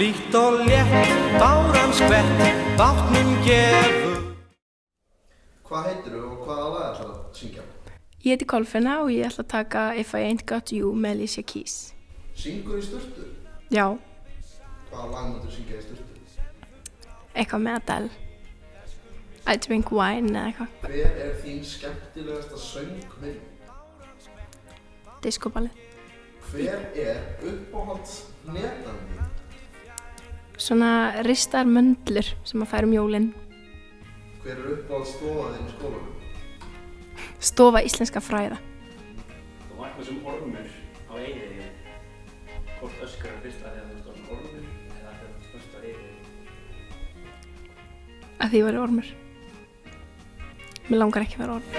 Hlýtt og létt, báran skvett, bátnum gefur. Hvað heitirðu og hvaða lag ætlar að syngja? Ég heiti Kolfinna og ég ætla að taka If I Ain't Got You með Alicia Keys. Syngur í sturtu? Já. Hvaða lag myndir syngja í sturtu? Eitthvað með Adele. I Drink Wine eða eitthvað. Hver er þín skemmtilegasta söngmynd? Diskóballið. Hver er uppáhalds netandi? Svona ristar möndlur sem að færa jólin. Hver er uppáhalds stofa þinn í skólanum? Stofa íslenska fræða. Þú vaknar sem ormur á eyðiði. Hvort öskar að fyrsta þegar þú ert ormur eða þegar þú fyrst á eyðiði? Að því ég væri ormur. Mér langar ekki að vera ormur.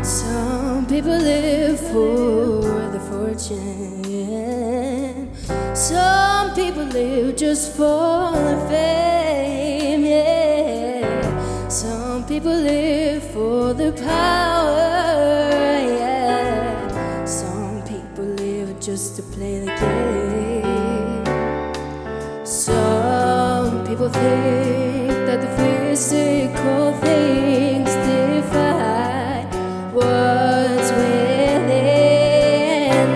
Some people live for the fortune. Some people live just for the fame, yeah. Some people live for the power, yeah. Some people live just to play the game. Some people think that the physical things define what's within,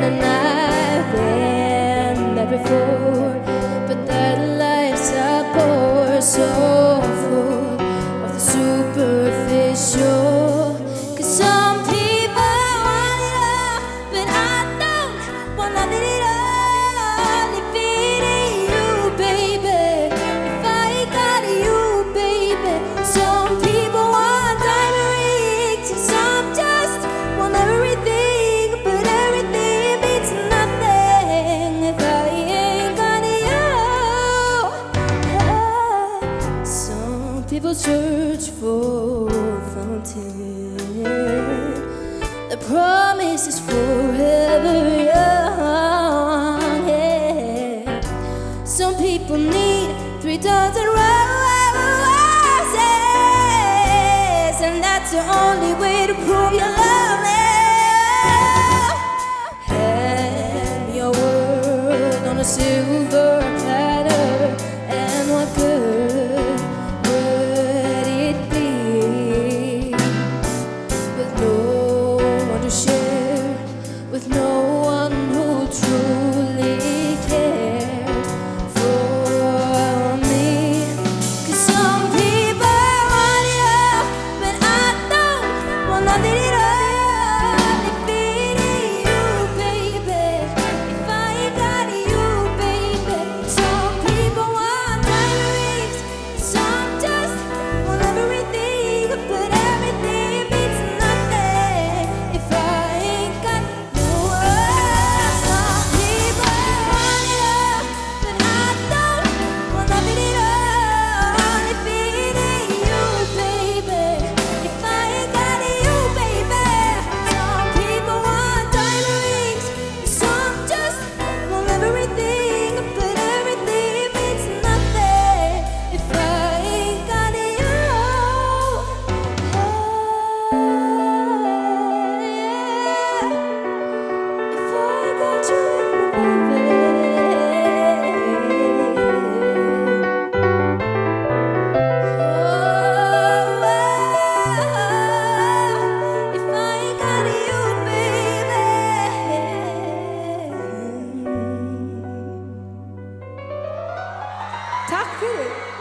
and I've been there before, but that life's a bore so full of the superficial. 'Cause some people want it all, but I don't want none of it all. If it ain't you, baby, if I ain't got you, baby. Some people want diamond rings, and some just want everything, but everything means nothing if I ain't got you. Some people search for a fountain. The promise is forever young, yeah. Some people need 3 dozen roses, and that's the only way to prove your love. Hand me your word on a silver platter, and what good would it be with no one to share, with no one who truly cares for me? 'Cause some people want it all, but I don't want none of it all. If it ain't you, baby, if I ain't got you, baby. Some people want diamond rings, some just want everything, but everything means nothing if I ain't got you. Some people want it all, but I don't want none of it all. If it ain't you, baby, if I ain't got you, baby. Some people want diamond rings, some just want everything, but everything means nothing if I ain't got you. If I got you, baby. If I ain't got you, baby. Tack för det.